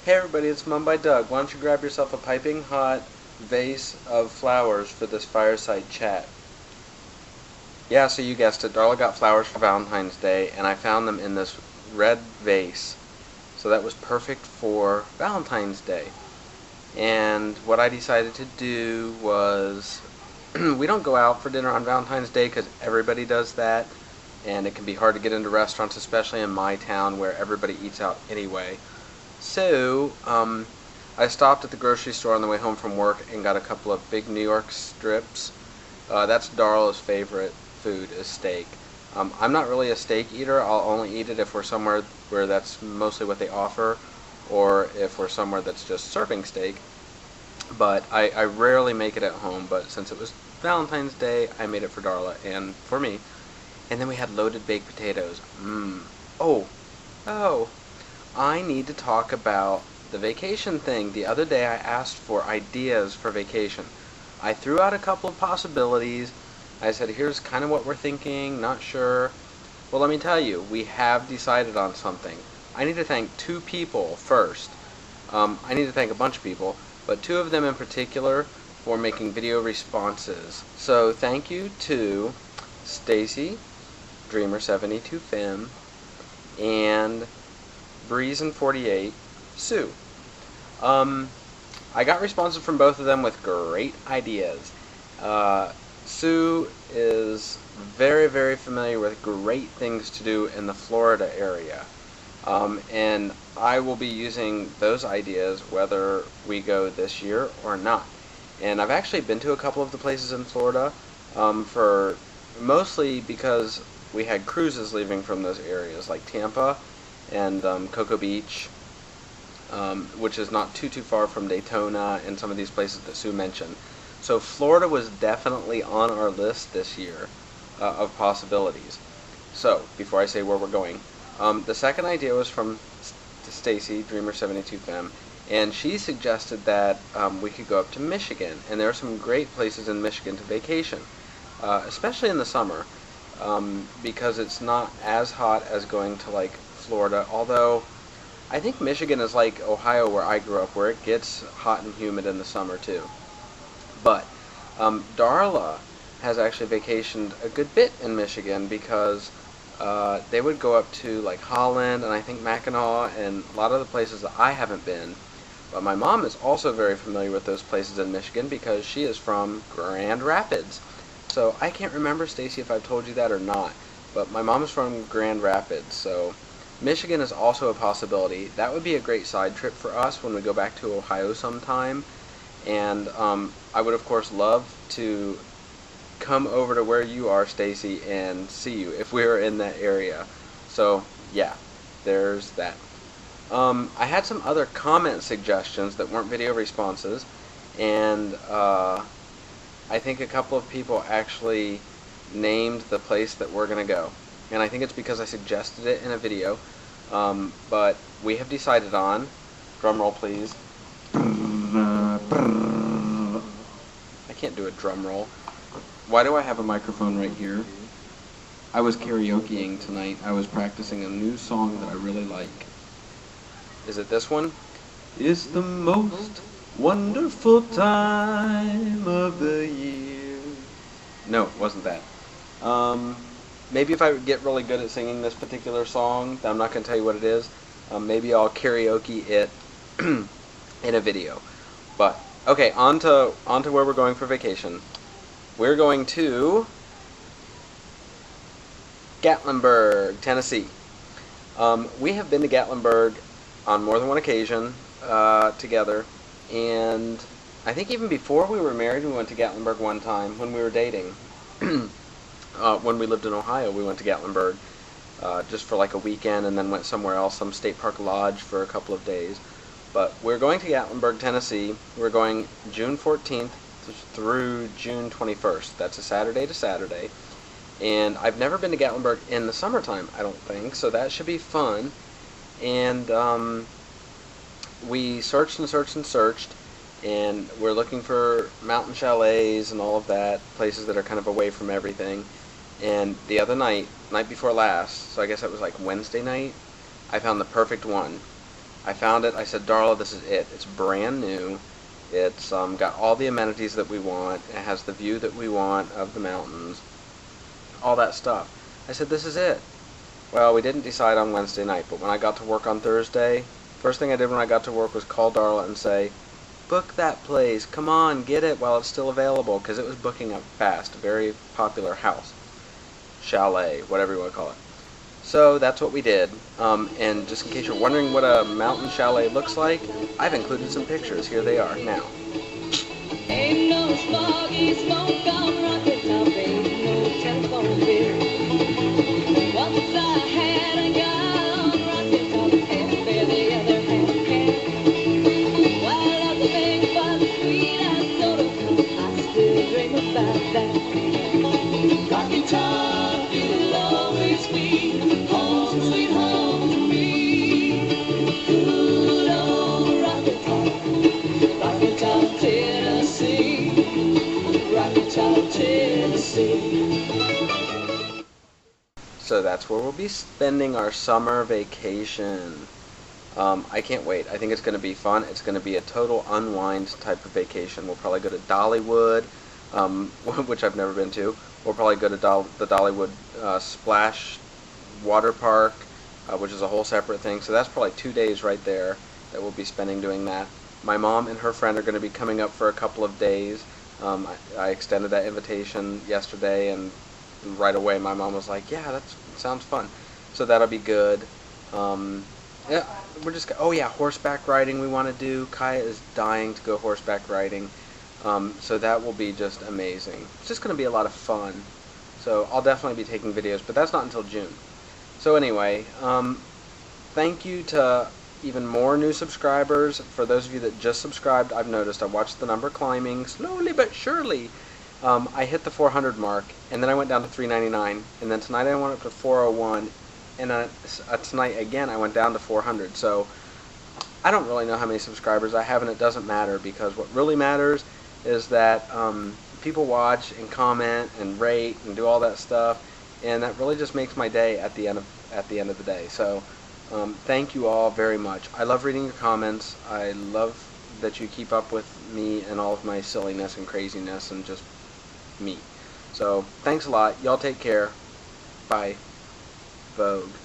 Hey everybody, it's Mum by Doug. Why don't you grab yourself a piping hot vase of flowers for this fireside chat? Yeah, so you guessed it, Darla got flowers for Valentine's Day, and I found them in this red vase. So that was perfect for Valentine's Day. And what I decided to do was, we don't go out for dinner on Valentine's Day because everybody does that, and it can be hard to get into restaurants, especially in my town where everybody eats out anyway. So, I stopped at the grocery store on the way home from work and got a couple of big New York strips. That's Darla's favorite food, is steak. I'm not really a steak eater. I'll only eat it if we're somewhere where that's mostly what they offer, or if we're somewhere that's just serving steak. But I rarely make it at home, but since it was Valentine's Day, I made it for Darla and for me. And then we had loaded baked potatoes. Oh, I need to talk about the vacation thing. The other day I asked for ideas for vacation. I threw out a couple of possibilities. I said, here's kind of what we're thinking, not sure. Well, let me tell you, we have decided on something. I need to thank two people first. I need to thank a bunch of people, but two of them in particular for making video responses. So thank you to Stacy, Dreamer72Fem, and Breezen48, Sue. I got responses from both of them with great ideas. Sue is very, very familiar with great things to do in the Florida area. And I will be using those ideas whether we go this year or not. And I've actually been to a couple of the places in Florida, for mostly because we had cruises leaving from those areas, like Tampa and Cocoa Beach, which is not too far from Daytona and some of these places that Sue mentioned. So Florida was definitely on our list this year of possibilities. So, before I say where we're going, the second idea was from Stacy, Dreamer72Fem, and she suggested that we could go up to Michigan, and there are some great places in Michigan to vacation, especially in the summer, because it's not as hot as going to like Florida, although I think Michigan is like Ohio where I grew up, where it gets hot and humid in the summer too. But Darla has actually vacationed a good bit in Michigan because they would go up to like Holland and I think Mackinac and a lot of the places that I haven't been. But my mom is also very familiar with those places in Michigan because she is from Grand Rapids. So I can't remember, Stacy, if I've told you that or not, but my mom is from Grand Rapids, so Michigan is also a possibility. That would be a great side trip for us when we go back to Ohio sometime. And I would, of course, love to come over to where you are, Stacy, and see you if we were in that area. So, yeah, there's that. I had some other comment suggestions that weren't video responses, and I think a couple of people actually named the place that we're going to go. And I think it's because I suggested it in a video. But we have decided on, drum roll please. I can't do a drum roll. Why do I have a microphone right here? I was karaokeing tonight. I was practicing a new song that I really like. Is it this one? It's the most wonderful time of the year. No, it wasn't that. Maybe if I get really good at singing this particular song, I'm not going to tell you what it is, maybe I'll karaoke it in a video. But, okay, on to where we're going for vacation. We're going to Gatlinburg, Tennessee. We have been to Gatlinburg on more than one occasion together, and I think even before we were married we went to Gatlinburg one time when we were dating. When we lived in Ohio, we went to Gatlinburg just for like a weekend and then went somewhere else, some state park lodge for a couple of days. But we're going to Gatlinburg, Tennessee. We're going June 14th through June 21st. That's a Saturday to Saturday. And I've never been to Gatlinburg in the summertime, I don't think, so that should be fun. And we searched and searched and searched, and we're looking for mountain chalets and all of that, places that are kind of away from everything. And the other night before last, so I guess it was like Wednesday night, I found the perfect one. I found it. I said, Darla, this is it. It's brand new. It's got all the amenities that we want. It has the view that we want of the mountains. All that stuff. I said, this is it. Well, we didn't decide on Wednesday night, but when I got to work on Thursday, first thing I did when I got to work was call Darla and say, book that place. Come on, get it while it's still available, because it was booking up fast. A very popular house. Chalet, whatever you want to call it. So that's what we did. And just in case you're wondering what a mountain chalet looks like, I've included some pictures. Here they are now. Ain't no smoggy smoke on Rocky Top, ain't no telephone bill. Once I had a gun on Rocky Top, and bear the other half can. While at the bank by the sweet and soda, I still dream about that. Rocky Top, it'll always be home, sweet home to me. Good old Rocky Top, Rocky Top, Tennessee. Rocky Top, Tennessee. So that's where we'll be spending our summer vacation. I can't wait. I think it's going to be fun. It's going to be a total unwind type of vacation. We'll probably go to Dollywood, which I've never been to. We'll probably go to the Dollywood Splash Water Park, which is a whole separate thing. So that's probably 2 days right there that we'll be spending doing that. My mom and her friend are going to be coming up for a couple of days. I extended that invitation yesterday, and right away my mom was like, yeah, that sounds fun. So that'll be good. Yeah, we're just, oh yeah, horseback riding we want to do. Kaya is dying to go horseback riding. So that will be just amazing. It's just going to be a lot of fun. So I'll definitely be taking videos, but that's not until June. So anyway, thank you to even more new subscribers. For those of you that just subscribed, I've noticed I watched the number climbing slowly but surely. I hit the 400 mark, and then I went down to 399, and then tonight I went up to 401, and tonight again I went down to 400. So I don't really know how many subscribers I have, and it doesn't matter, because what really matters is that people watch and comment and rate and do all that stuff, and that really just makes my day at the end of the day. So thank you all very much. I love reading your comments. I love that you keep up with me and all of my silliness and craziness and just me. So thanks a lot. Y'all take care. Bye. Vogue.